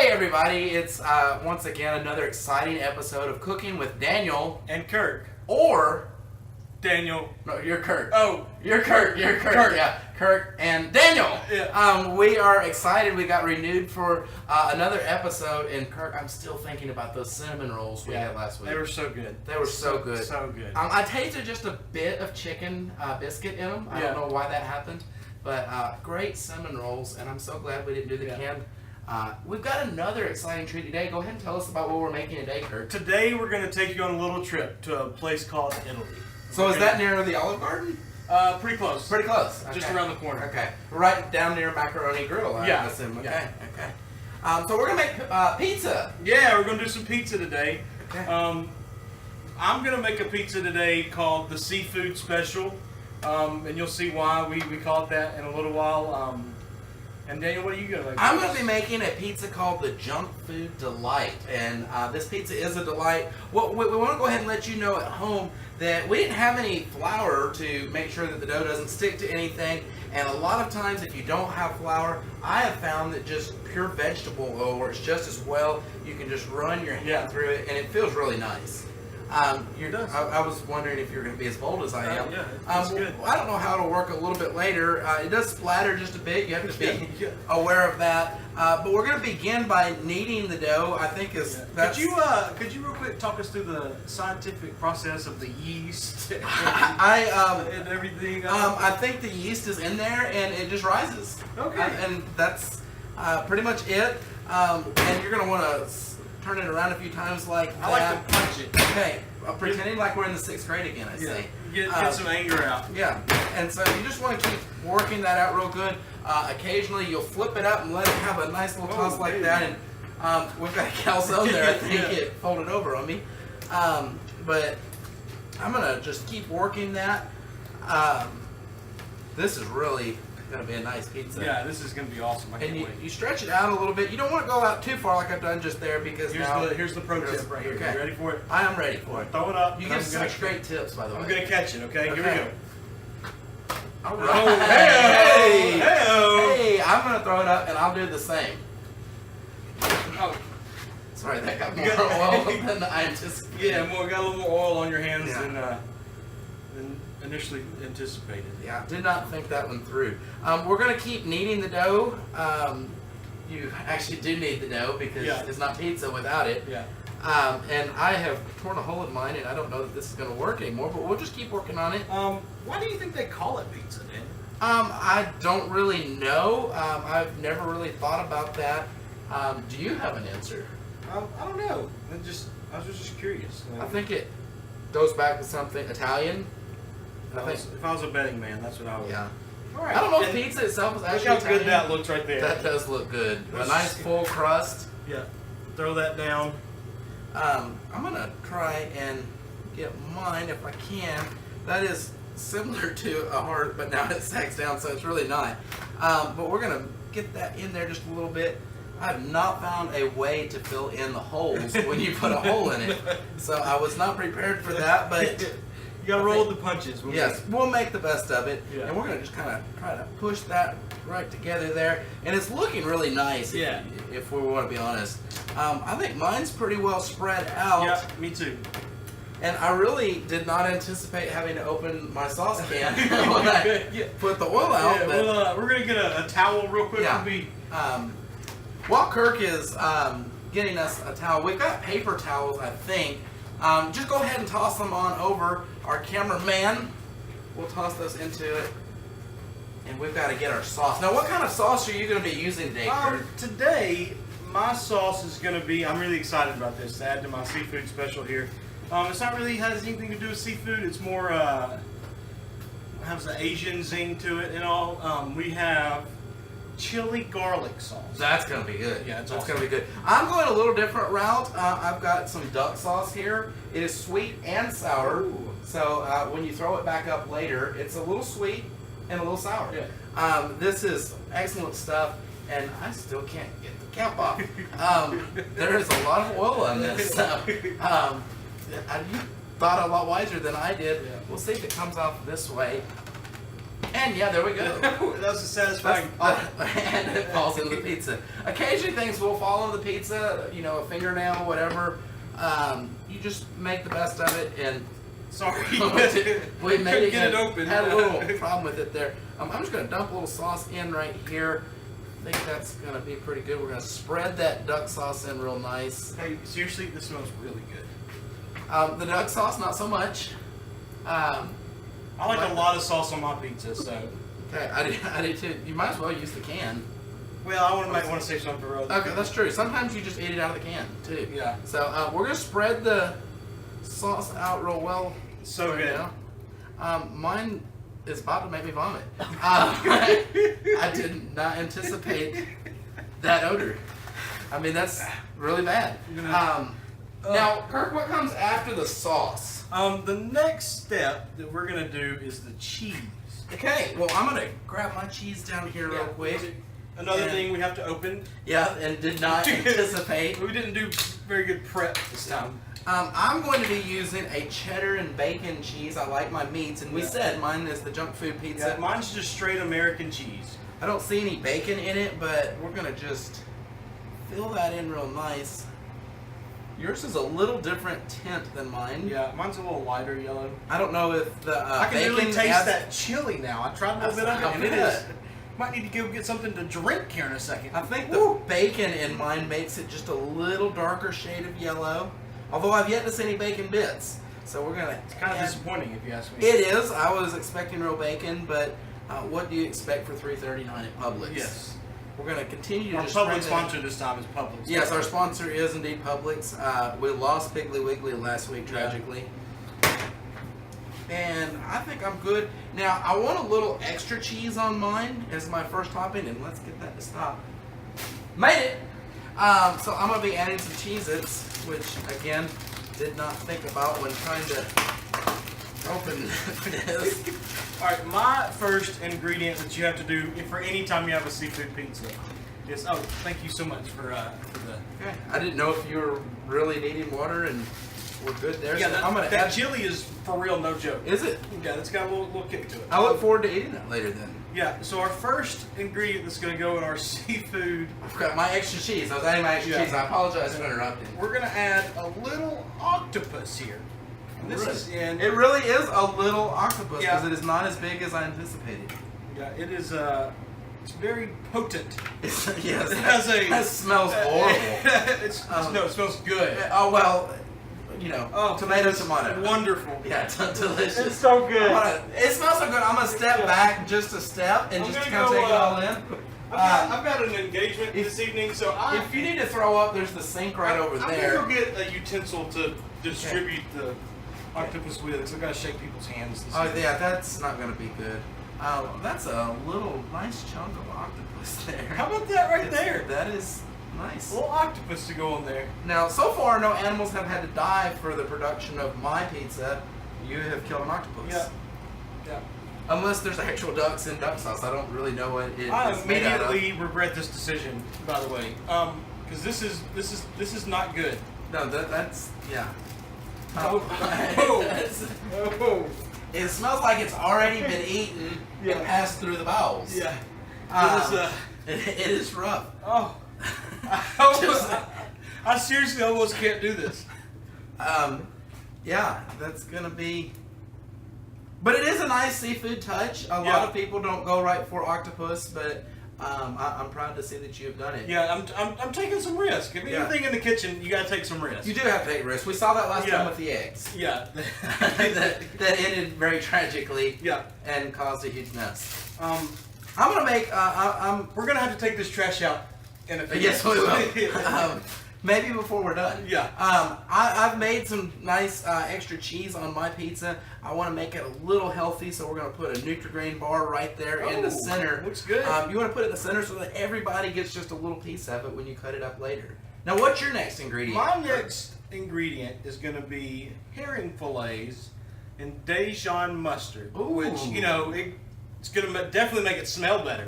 Hey everybody, it's once again another exciting episode of Cooking with Daniel and Kirk. or Daniel. No, you're Kirk. Oh, You're Kirk. Yeah, Kirk and Daniel. Yeah. We are excited. We got renewed for another episode. And Kirk, I'm still thinking about those cinnamon rolls we had last week. They were so good. They were so good. So good. I tasted just a bit of chicken biscuit in them. I don't know why that happened, but great cinnamon rolls. And I'm so glad we didn't do the canned. We've got another exciting treat today. Go ahead and tell us about what we're making today, Kirk. Today we're going to take you on a little trip to a place called Italy. So is that near the Olive Garden? Pretty close. Pretty close. Okay. Just around the corner. Okay. Right down near Macaroni Grill, I assume. Okay. Okay. So we're going to make pizza. Yeah, we're going to do some pizza today. Okay. I'm going to make a pizza today called the Seafood Special. And you'll see why we call it that in a little while. And Daniel, what are you going to make? I'm going to be making a pizza called the Junk Food Delight. And this pizza is a delight. Well, we want to go ahead and let you know at home that we didn't have any flour to make sure that the dough doesn't stick to anything. And a lot of times if you don't have flour, I have found that just pure vegetable oil works just as well. You can just run your hand through it and it feels really nice. I was wondering if you're going to be as bold as I am. That's good. I don't know how it'll work a little bit later. It does splatter just a bit. You have to be aware of that. But we're going to begin by kneading the dough. I think Could you real quick talk us through the scientific process of the yeast and everything? I think the yeast is in there and it just rises. Okay. And that's pretty much it. And you're going to want to turn it around a few times like that. I like to punch it. Okay. Pretending like we're in the 6th grade again, I say. Get some anger out. Yeah. And so you just want to keep working that out real good. Occasionally you'll flip it up and let it have a nice little toss like that. And we've got a calzone there. I think it folded over on me. But I'm going to just keep working that. This is really going to be a nice pizza. Yeah, this is going to be awesome. I can't wait. You stretch it out a little bit. You don't want to go out too far like I've done just there because here's the pro tip right here. Okay. You ready for it? I am ready for it. Throw it up. You give such great tips, by the way. I'm going to catch it, okay? Here we go. All right. Oh, hey, I'm going to throw it up and I'll do the same. Oh. Sorry, that got more oil than I anticipated. Yeah, got a little more oil on your hands than initially anticipated. Yeah, did not think that one through. We're going to keep kneading the dough. You actually do need the dough because it's not pizza without it. Yeah. And I have torn a hole in mine, and I don't know that this is going to work anymore, but we'll just keep working on it. Why do you think they call it pizza, Dan? I don't really know. I've never really thought about that. Do you have an answer? I don't know. I was just curious. I think it goes back to something Italian. If I was a betting man, that's what I would. Yeah. All right. I don't know if pizza itself is actually Look how good Italian. that looks right there. That does look good. A nice full crust. Yeah. Throw that down. I'm gonna try and get mine if I can. That is similar to a heart, but now it sacks down, so it's really not. But we're gonna get that in there just a little bit. I have not found a way to fill in the holes when you put a hole in it, so I was not prepared for that. But you gotta roll with the punches. We'll make the best of it, and we're gonna just kind of try to push that right together there, and it's looking really nice. If we want to be honest, I think mine's pretty well spread out. Yeah, me too. And I really did not anticipate having to open my sauce can when I put the oil out. Yeah, we're gonna get a towel real quick. While Kirk is getting us a towel, we've got paper towels, I think. Just go ahead and toss them on over. Our cameraman will toss those into it. And we've got to get our sauce. Now, what kind of sauce are you going to be using today, Kirk? Today, my sauce is going to be, I'm really excited about this, to add to my seafood special here. It's not really has anything to do with seafood. It's more, has an Asian zing to it and all. We have chili garlic sauce. That's going to be good. Yeah, that's going to be good. I'm going a little different route. I've got some duck sauce here. It is sweet and sour. Ooh. So when you throw it back up later, it's a little sweet and a little sour. Yeah. This is excellent stuff, and I still can't get the cap off. There is a lot of oil on this. You thought a lot wiser than I did. Yeah. We'll see if it comes off this way. And yeah, there we go. That was a satisfying pop. And it falls into the pizza. Occasionally things will fall into the pizza, you know, a fingernail, whatever. You just make the best of it, and Sorry. we made it, get it open. Had a little problem with it there. I'm just going to dump a little sauce in right here. I think that's going to be pretty good. We're going to spread that duck sauce in real nice. Hey, seriously, this smells really good. The duck sauce, not so much. I like a lot of sauce on my pizza, so. Okay, I do too. You might as well use the can. Well, I might want to save some for other. Okay, that's true. Sometimes you just eat it out of the can too. Yeah. So we're gonna spread the sauce out real well. So right good. Now. Mine is about to make me vomit. I did not anticipate that odor. I mean, that's really bad. Now, Kirk, what comes after the sauce? The next step that we're gonna do is the cheese. Okay, well, I'm gonna grab my cheese down here real quick. Another thing we have to open. Yeah, and did not anticipate. We didn't do very good prep this time. I'm going to be using a cheddar and bacon cheese. I like my meats, and we said mine is the junk food pizza. Yeah, mine's just straight American cheese. I don't see any bacon in it, but we're gonna just fill that in real nice. Yours is a little different tint than mine. Yeah, mine's a little lighter yellow. I don't know if the I can bacon really taste adds- that chili now. I tried a little bit of it, and it is. Might need to go get something to drink here in a second. I think the bacon in mine makes it just a little darker shade of yellow. Although I've yet to see any bacon bits, so we're gonna. It's kind of disappointing if you ask me. It is. I was expecting real bacon, but what do you expect for $3.39 at Publix? Yes. We're gonna continue to Our just public spread sponsor this time is Publix. Yes, our sponsor is indeed Publix. We lost Piggly Wiggly last week, tragically. And I think I'm good. Now, I want a little extra cheese on mine as my first topping, and let's get that to stop. Made it! So I'm going to be adding some Cheez-Its, which, again, did not think about when trying to open this. Alright, my first ingredient that you have to do for any time you have a seafood pizza is, oh, thank you so much for the... Okay. I didn't know if you were really needing water, and we're good there. Yeah, so I'm gonna that add... chili is for real, no joke. Is it? Yeah, it's got a little kick to it. I look forward to eating that later then. Yeah, so our first ingredient that's going to go in our seafood, I forgot my extra cheese. I was adding my extra cheese. I apologize for interrupting. we're going to add a little octopus here. And this is in... It really is a little octopus because Yeah. it is not as big as I anticipated. Yeah, it is, it's very potent. Yes, It has that smells horrible. No, it smells good. Oh, well, you know, tomato. Wonderful. Yeah, delicious. It's so good. It smells so good. I'm going to step back just a step and I'm just gonna kind of go, take it all in. I've got an engagement this evening, so If you need to throw up, there's the sink right over there. I'm going to go get a utensil to distribute the octopus with. So I've got to shake people's hands this evening. Yeah, that's not going to be good. That's a little nice chunk of octopus there. How about that right there? That is nice. A little octopus to go on there. Now, so far, no animals have had to die for the production of my pizza. You have killed an octopus. Yeah. Yeah. Unless there's actual ducks in duck sauce. I don't really know what it I is made out of. immediately regret this decision, by the way, because this is not good. No, that's yeah. Oh. It smells like it's already been eaten and passed through the bowels. Yeah. It is rough. Oh. I seriously almost can't do this. Yeah, that's gonna be. But it is a nice seafood touch. A lot of people don't go right for octopus, but I'm proud to see that you have done it. Yeah, I'm taking some risk. If anything in the kitchen, you gotta take some risk. You do have to take risks. We saw that last time with the eggs. Yeah. that ended very tragically. Yeah. And caused a huge mess. I'm gonna make. We're gonna have to take this trash out in a few Yes, we minutes. will. Maybe before we're done. Yeah. I've made some nice extra cheese on my pizza. I want to make it a little healthy, so we're going to put a Nutri-Grain bar right there in the center. Looks good. You want to put it in the center so that everybody gets just a little piece of it when you cut it up later. Now, what's your next ingredient? My next ingredient is going to be herring fillets and Dijon mustard, which, you know, it's going to definitely make it smell better.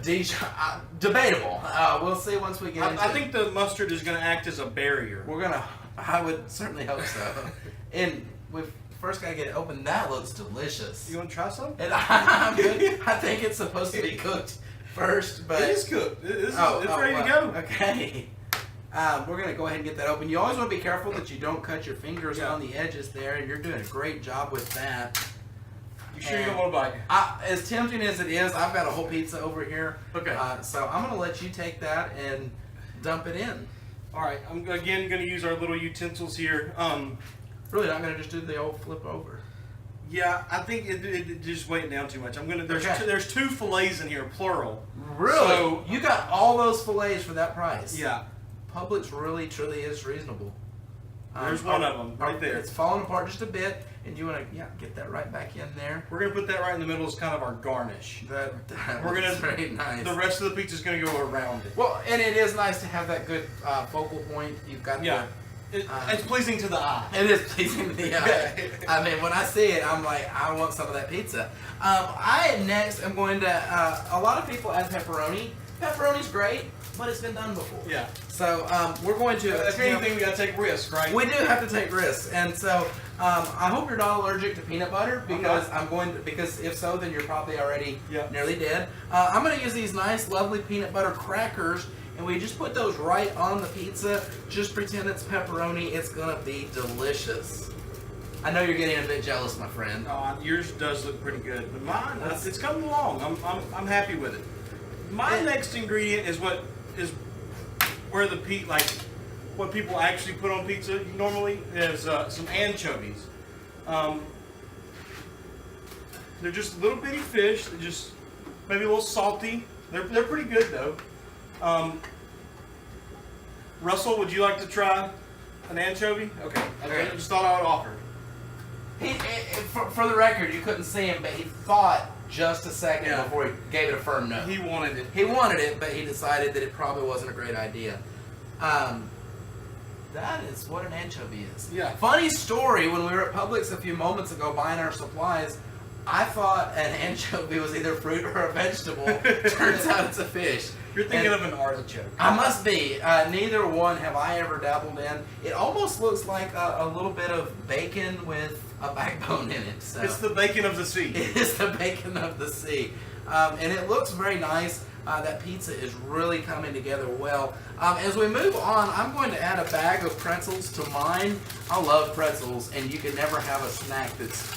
Debatable. We'll see once we get into it. I think the mustard is going to act as a barrier. I would certainly hope so. And with first gotta get it open. That looks delicious. You want to try some? And I'm good. I think it's supposed to be cooked first, but It is cooked. It's ready to well, go. Okay. We're gonna go ahead and get that open. You always want to be careful that you don't cut your fingers on the edges there, and you're doing a great job with that. You sure you don't want to bite? As tempting as it is, I've got a whole pizza over here. Okay. So I'm gonna let you take that and dump it in. All right. I'm again going to use our little utensils here. Really not gonna just do the old flip over. Yeah, I think it just weighing down too much. I'm gonna. Okay. There's two fillets in here, plural. Really? So, You got all those fillets for that price? yeah. Publix really, truly is reasonable. There's one of them right there. It's falling apart just a bit, and you want to get that right back in there. We're gonna put that right in the middle as kind of our garnish. That We're gonna. very nice. The rest of the pizza's gonna go around it. Well, and it is nice to have that good focal point. You've got Yeah. It's pleasing to the eye. It is pleasing to the eye. I mean, when I see it, I'm like, I want some of that pizza. I next am going to. A lot of people add pepperoni. Pepperoni's great, but it's been done before. Yeah. So we're going to. If anything, we gotta take risks, right? We do have to take risks, and so I hope you're not allergic to peanut butter because because if so, then you're probably already nearly dead. I'm going to use these nice, lovely peanut butter crackers, and we just put those right on the pizza. Just pretend it's pepperoni. It's going to be delicious. I know you're getting a bit jealous, my friend. Yours does look pretty good, but mine, it's coming along. I'm happy with it. My next ingredient is where what people actually put on pizza normally is some anchovies. They're just little bitty fish. They're just maybe a little salty. They're pretty good though. Russell, would you like to try an anchovy? Okay. I just thought I would offer. For the record, you couldn't see him, but he thought just a second before he gave it a firm no. He wanted it. He wanted it, but he decided that it probably wasn't a great idea. That is what an anchovy is. Yeah. Funny story, when we were at Publix a few moments ago buying our supplies, I thought an anchovy was either fruit or a vegetable. Turns out it's a fish. You're thinking of an artichoke. I must be. Neither one have I ever dabbled in. It almost looks like a little bit of bacon with a backbone in it. So. It's the bacon of the sea. It is the bacon of the sea. And it looks very nice. That pizza is really coming together well. As we move on, I'm going to add a bag of pretzels to mine. I love pretzels, and you can never have a snack that's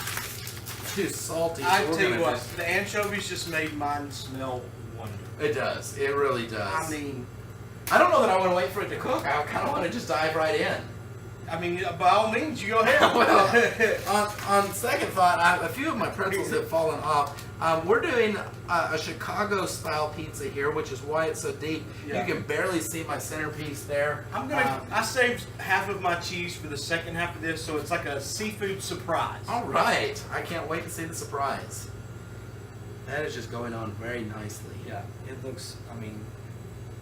too salty. So I tell you what, the anchovies just made mine smell wonderful. It does. It really does. I mean, I don't know that I want to wait for it to cook. I kind of want to just dive right in. I mean, by all means, you go ahead. Well, on second thought, a few of my pretzels have fallen off. We're doing a Chicago-style pizza here, which is why it's so deep. Yeah. You can barely see my centerpiece there. I saved half of my cheese for the second half of this, so it's like a seafood surprise. All right. I can't wait to see the surprise. That is just going on very nicely. Yeah, it looks, I think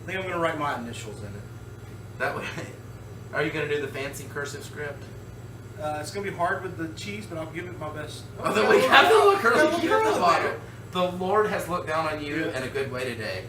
I'm going to write my initials in it. That way. Are you going to do the fancy cursive script? It's going to be hard with the cheese, but I'll give it my best. Oh, then we have to look early. The Lord has looked down on you in a good way today.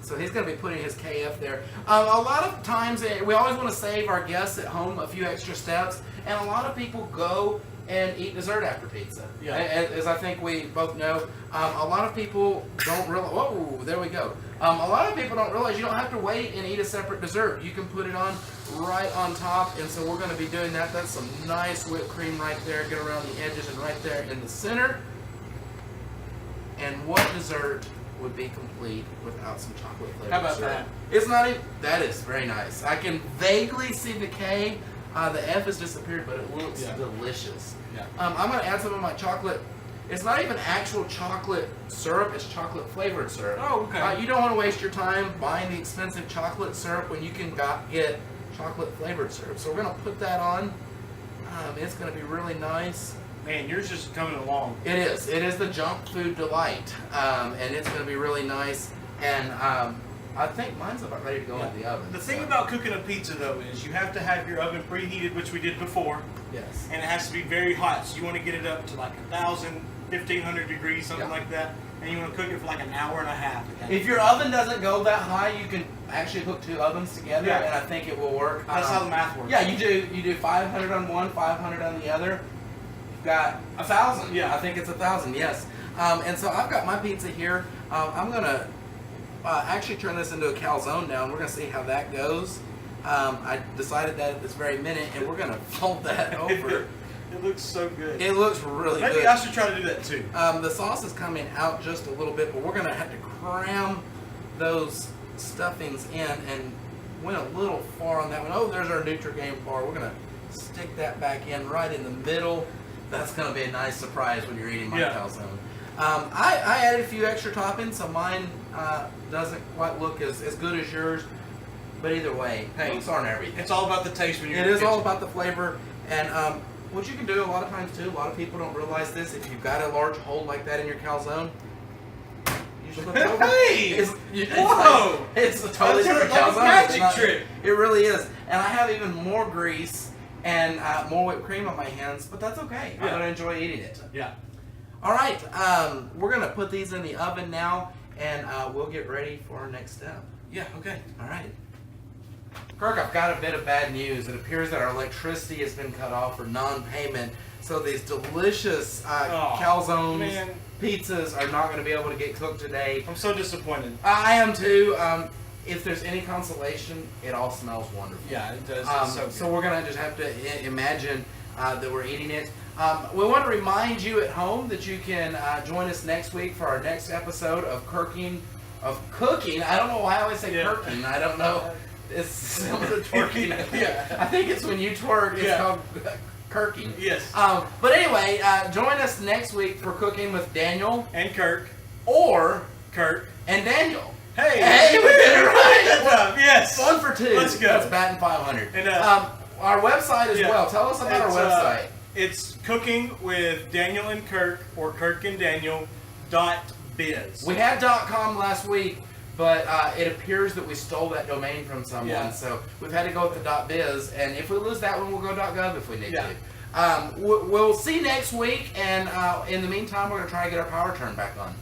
So he's going to be putting his KF there. A lot of times, we always want to save our guests at home a few extra steps, and a lot of people go and eat dessert after pizza. Yeah. As I think we both know, a lot of people don't realize. Whoa, there we go. A lot of people don't realize you don't have to wait and eat a separate dessert. You can put it on right on top, and so we're going to be doing that. That's some nice whipped cream right there. Get around the edges and right there in the center. And what dessert would be complete without some chocolate flavor? How about syrup? that? It's not even. That is very nice. I can vaguely see the K. The F has disappeared, but it looks delicious. Yeah. I'm going to add some of my chocolate. It's not even actual chocolate syrup, it's chocolate flavored syrup. Oh, okay. You don't want to waste your time buying the expensive chocolate syrup when you can get chocolate flavored syrup. So we're going to put that on. It's going to be really nice. Man, yours just coming along. It is. It is the junk food delight. And it's going to be really nice. And I think mine's about ready to go into the oven. The thing about cooking a pizza, though, is you have to have your oven preheated, which we did before. Yes. And it has to be very hot. So you want to get it up to like 1,000, 1,500 degrees, something like that. And you want to cook it for like an hour and a half. If your oven doesn't go that high, you can actually hook two ovens together, and I think it will work. That's how the math works. Yeah, you do 500 on one, 500 on the other, got 1,000. Yeah. I think it's 1,000. Yes. And so I've got my pizza here. I'm gonna actually turn this into a calzone now, and we're gonna see how that goes. I decided that at this very minute, and we're gonna fold that over. It looks so good. It looks really good. Maybe I should try to do that too. The sauce is coming out just a little bit, but we're gonna have to cram those stuffings in, and went a little far on that one. Oh, there's our Nutri-Game bar. We're gonna stick that back in right in the middle. That's gonna be a nice surprise when you're eating my calzone. I added a few extra toppings, so mine doesn't quite look as good as yours. But either way, looks aren't everything. It's all about the taste when you're in the It is all kitchen. about the flavor. And what you can do a lot of times too, a lot of people don't realize this, if you've got a large hole like that in your calzone, you just flip it over. Hey! Whoa! It's a totally That's different like a calzone. magic It's trick. It really is. And I have even more grease and more whipped cream on my hands, but that's okay. I'm going to enjoy eating it. Yeah. All right, we're going to put these in the oven now, and we'll get ready for our next step. Yeah, okay. All right. Kirk, I've got a bit of bad news. It appears that our electricity has been cut off for non-payment, so these delicious calzones, pizzas are not going to be able to get cooked today. I'm so disappointed. I am too. If there's any consolation, it all smells wonderful. Yeah, it does. It's so good. So we're going to just have to imagine that we're eating it. We want to remind you at home that you can join us next week for our next episode of cooking. I don't know why I always say Kirking. I don't know. It's similar to twerking. I think it's when you twerk. It's called Kirking. Yes. But anyway, join us next week for Cooking with Daniel And Kirk. or Kirk. and Daniel. Hey, we did it right. Yes. 1 for 2. Let's go. That's batting 500. And, our website as well. Tell us about our website. It's Cooking with Daniel and Kirk, or Kirk and Daniel .biz. We had .com last week, but it appears that we stole that domain from someone, so we've had to go with the .biz, and if we lose that one, we'll go .gov if we need to. We'll see next week, and in the meantime, we're going to try to get our power turned back on.